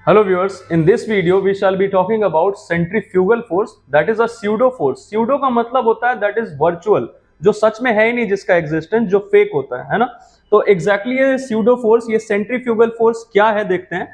Hello viewers, in this video we shall be talking about centrifugal force, that is a pseudo force. Pseudo का मतलब होता है that is virtual, जो सच में है ही नहीं, जिसका existence जो fake होता है ना। तो exactly ये pseudo force, ये centrifugal force क्या है देखते हैं।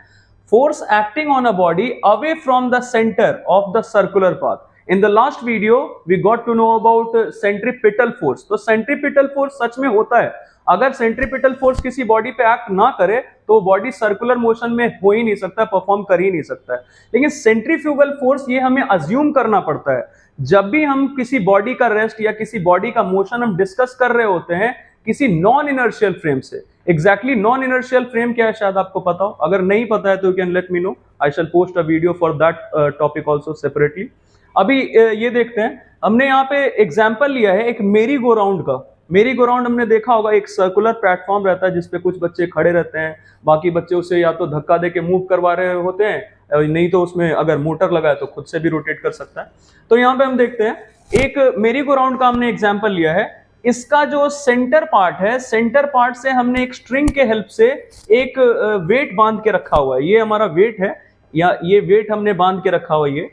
Force acting on a body away from the center of the circular path. In the last video we got to know about centripetal force. तो centripetal force सच में होता है। अगर सेंट्रीपिटल फोर्स किसी बॉडी पे एक्ट ना करे तो वो बॉडी सर्कुलर मोशन में हो ही नहीं सकता, परफॉर्म कर ही नहीं सकता है। लेकिन सेंट्रीफ्यूगल फोर्स ये हमें अज्यूम करना पड़ता है जब भी हम किसी बॉडी का रेस्ट या किसी बॉडी का मोशन हम डिस्कस कर रहे होते हैं किसी नॉन इनर्शियल फ्रेम से। एग्जैक्टली नॉन इनर्शियल फ्रेम क्या है शायद आपको पता हो, अगर नहीं पता है तो you can let me know, I shall post a video for that topic also separately. अभी ये देखते हैं, हमने यहाँ पे एग्जाम्पल लिया है एक मेरी गो राउंड का। मेरी गो राउंड हमने देखा होगा, एक सर्कुलर प्लेटफॉर्म रहता है जिसपे कुछ बच्चे खड़े रहते हैं, बाकी बच्चे उसे या तो धक्का दे के मूव करवा रहे होते हैं, नहीं तो उसमें अगर मोटर लगा है तो खुद से भी रोटेट कर सकता है। तो यहाँ पे हम देखते हैं एक मेरी गो राउंड का हमने एग्जाम्पल लिया है। इसका जो सेंटर पार्ट है, सेंटर पार्ट से हमने एक स्ट्रिंग के हेल्प से एक वेट बांध के रखा हुआ है। ये हमारा वेट है, या ये वेट हमने बांध के रखा हुआ है। ये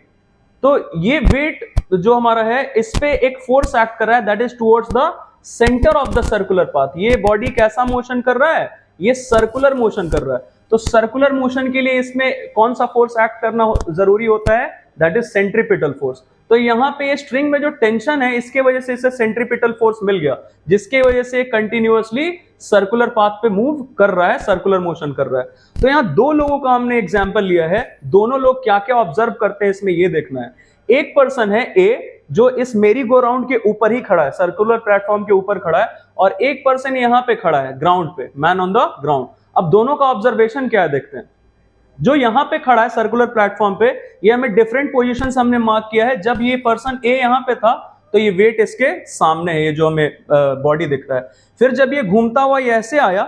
तो ये वेट जो हमारा है इस पे एक फोर्स एक्ट कर रहा है, that is towards the centre of the circular path. ये बॉडी कैसा मोशन कर रहा है, ये सर्कुलर मोशन कर रहा है। तो सर्कुलर मोशन के लिए इसमें कौन सा फोर्स एक्ट करना जरूरी होता है, दैट इज सेंट्रीपिटल फोर्स। तो यहाँ पे ये स्ट्रिंग में जो टेंशन है इसके वजह से इसे सेंट्रीपिटल फोर्स मिल गया, जिसके वजह से कंटिन्यूअसली सर्कुलर पाथ पे मूव कर रहा है, सर्कुलर मोशन कर रहा है। तो यहाँ दो लोगों का हमने एग्जाम्पल लिया है, दोनों लोग क्या क्या ऑब्जर्व करते हैं इसमें ये देखना है। एक पर्सन है ए जो इस मेरी गो राउंड के ऊपर ही खड़ा है, सर्कुलर प्लेटफॉर्म के ऊपर खड़ा है, और एक पर्सन यहाँ पे खड़ा है ग्राउंड पे, मैन ऑन द ग्राउंड। अब दोनों का ऑब्जर्वेशन क्या है देखते हैं। जो यहाँ पे खड़ा है सर्कुलर प्लेटफॉर्म पे, ये हमें डिफरेंट पोजीशंस हमने मार्क किया है। जब ये पर्सन ए यहाँ पे था तो ये वेट इसके सामने है, ये जो हमें बॉडी दिख रहा है। फिर जब ये घूमता हुआ ये ऐसे आया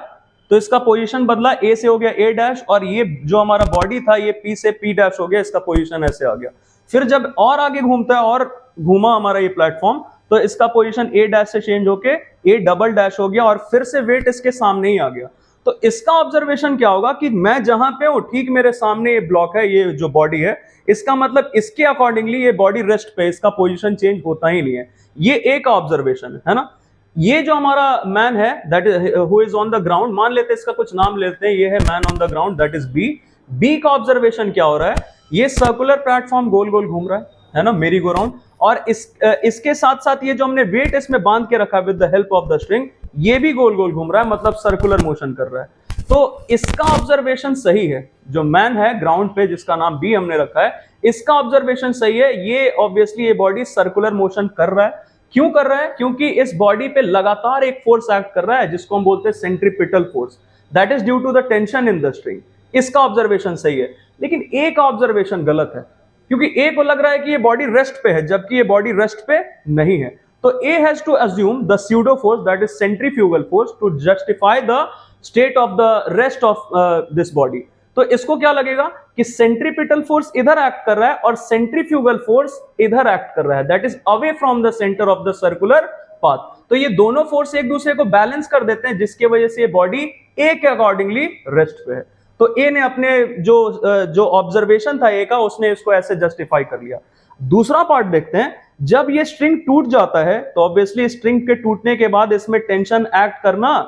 तो इसका पोजीशन बदला, ए से हो गया ए डैश, और ये जो हमारा बॉडी था ये पी से पी डैश हो गया, इसका पोजीशन ऐसे आ गया। फिर जब और आगे घूमता है और घूमा हमारा ये प्लेटफॉर्म, तो इसका पोजीशन ए डैश से चेंज होके ए डबल डैश हो गया, और फिर से वेट इसके सामने ही आ गया। तो इसका ऑब्जर्वेशन क्या होगा कि मैं जहां पे हूं ठीक मेरे सामने ये ब्लॉक है, ये जो बॉडी है, इसका मतलब इसके अकॉर्डिंगली ये बॉडी रेस्ट पे, इसका पोजीशन चेंज होता ही नहीं है। ये ए का ऑब्जर्वेशन है ना। ये जो हमारा मैन है that is who is on the ground, मान लेते हैं इसका कुछ नाम लेते हैं, ये है man on the ground, that is B. B का ऑब्जर्वेशन क्या हो रहा है, ये सर्कुलर प्लेटफॉर्म गोल गोल घूम रहा है ना, मेरी गो राउंड, और इसके साथ साथ ये जो हमने वेट इसमें बांध के रखा with the help of the string, ये भी गोल गोल घूम रहा है, मतलब सर्कुलर मोशन कर रहा है। तो इसका ऑब्जर्वेशन सही है, जो मैन है ग्राउंड पे जिसका नाम बी हमने रखा है, इसका ऑब्जर्वेशन सही है। ये ऑब्वियसली ये बॉडी सर्कुलर मोशन कर रहा है। क्यों कर रहा है, क्योंकि इस बॉडी पे लगातार एक फोर्स एक्ट कर रहा है जिसको हम बोलते हैं centripetal force, that is due to the tension in the string. इसका ऑब्जर्वेशन सही है, लेकिन ए का ऑब्जर्वेशन गलत है, क्योंकि ए को लग रहा है कि ये बॉडी रेस्ट पे है, जबकि ये बॉडी रेस्ट पे नहीं है। तो A has to assume the pseudo force, that is centrifugal force, to justify the state of the rest of this body. तो इसको क्या लगेगा कि सेंट्रीपिटल फोर्स इधर एक्ट कर रहा है और सेंट्रीफ्यूगल फोर्स इधर एक्ट कर रहा है, that is away from the centre of the circular path. तो ये दोनों फोर्स एक दूसरे को बैलेंस कर देते हैं, जिसकी वजह से ये बॉडी ए के अकॉर्डिंगली रेस्ट पे है। तो ए ने अपने जो ऑब्जर्वेशन था ए का, उसने इसको ऐसे जस्टिफाई कर लिया। दूसरा पार्ट देखते हैं, जब ये स्ट्रिंग टूट जाता है तो ऑब्वियसली स्ट्रिंग के टूटने के बाद इसमें टेंशन एक्ट करना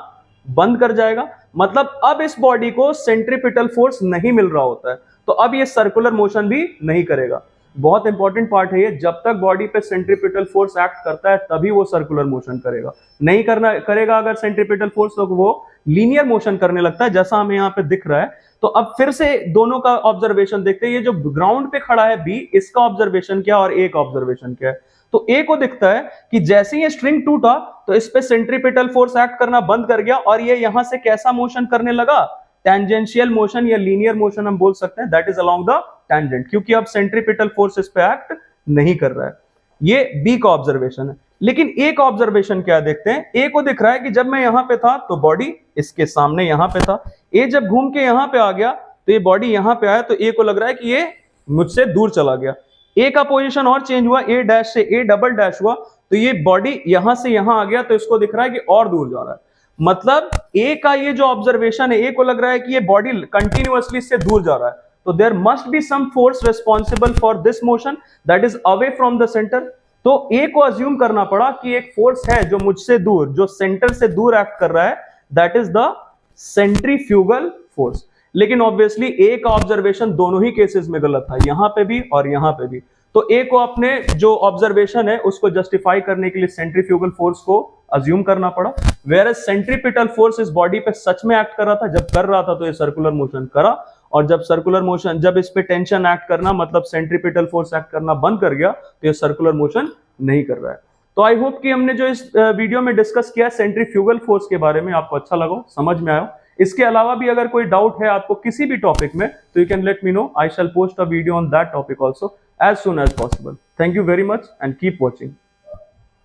बंद कर जाएगा, मतलब अब इस बॉडी को सेंट्रीपिटल फोर्स नहीं मिल रहा होता है, तो अब ये सर्कुलर मोशन भी नहीं करेगा। बहुत इंपॉर्टेंट पार्ट है ये, जब तक बॉडी पे सेंट्रीपिटल फोर्स एक्ट करता है तभी वो सर्कुलर मोशन करेगा, नहीं करेगा अगर सेंट्रीपिटल फोर्स, तो वो लीनियर मोशन करने लगता है, जैसा हमें यहाँ पे दिख रहा है। तो अब फिर से दोनों का ऑब्जर्वेशन देखते हैं। ये जो ग्राउंड पे खड़ा है बी, इसका ऑब्जर्वेशन क्या और ए का ऑब्जर्वेशन क्या है। तो ए को दिखता है कि जैसे ही ये स्ट्रिंग टूटा तो इस पे सेंट्रीपिटल फोर्स एक्ट करना बंद कर गया, और ये यहां से कैसा मोशन करने लगा, टेंजेंशियल मोशन या लीनियर मोशन हम बोल सकते हैं, that is along the tangent, क्योंकि अब सेंट्रीपिटल फोर्स इस पे एक्ट नहीं कर रहा है। ये बी का ऑब्जर्वेशन है। लेकिन ए का ऑब्जर्वेशन क्या देखते हैं। ए को दिख रहा है कि जब मैं यहां पे था तो बॉडी इसके सामने यहां पे था, ए जब घूम के यहां पे आ गया तो ये बॉडी यहां पे आया, तो ए को लग रहा है कि ये मुझसे दूर चला गया। ए का पोजीशन और चेंज हुआ, ए डैश से ए डबल डैश हुआ, तो ये बॉडी यहां से यहां आ गया, तो इसको दिख रहा है कि और दूर जा रहा है। मतलब ए का ये जो ऑब्जर्वेशन है, ए को लग रहा है कि ये बॉडी कंटिन्यूअसली इससे दूर जा रहा है, तो there must be some force responsible for this motion that is away from the centre. तो ए को अज्यूम करना पड़ा कि एक फोर्स है जो मुझसे दूर, जो सेंटर से दूर एक्ट कर रहा है, that is the centrifugal force. लेकिन ऑब्वियसली ए का ऑब्जर्वेशन दोनों ही केसेस में गलत था, यहां पे भी और यहां पे भी। तो ए को अपने जो ऑब्जर्वेशन है उसको जस्टिफाई करने के लिए सेंट्रीफ्यूगल फोर्स को अज्यूम करना पड़ा, वेयर एज सेंट्रीपिटल फोर्स इस बॉडी पे सच में एक्ट कर रहा था। जब कर रहा था तो ये सर्कुलर मोशन करा, और जब सर्कुलर मोशन, जब इस पे टेंशन एक्ट करना मतलब सेंट्रीपिटल फोर्स एक्ट करना बंद कर गया, तो ये सर्कुलर मोशन नहीं कर रहा है। तो आई होप कि हमने जो इस वीडियो में डिस्कस किया सेंट्रीफ्यूगल फोर्स के बारे में आपको अच्छा लगा, समझ में आया। इसके अलावा भी अगर कोई डाउट है आपको किसी भी टॉपिक में, तो you can let me know, I shall post a video on that topic also as soon as possible. Thank you very much and keep watching.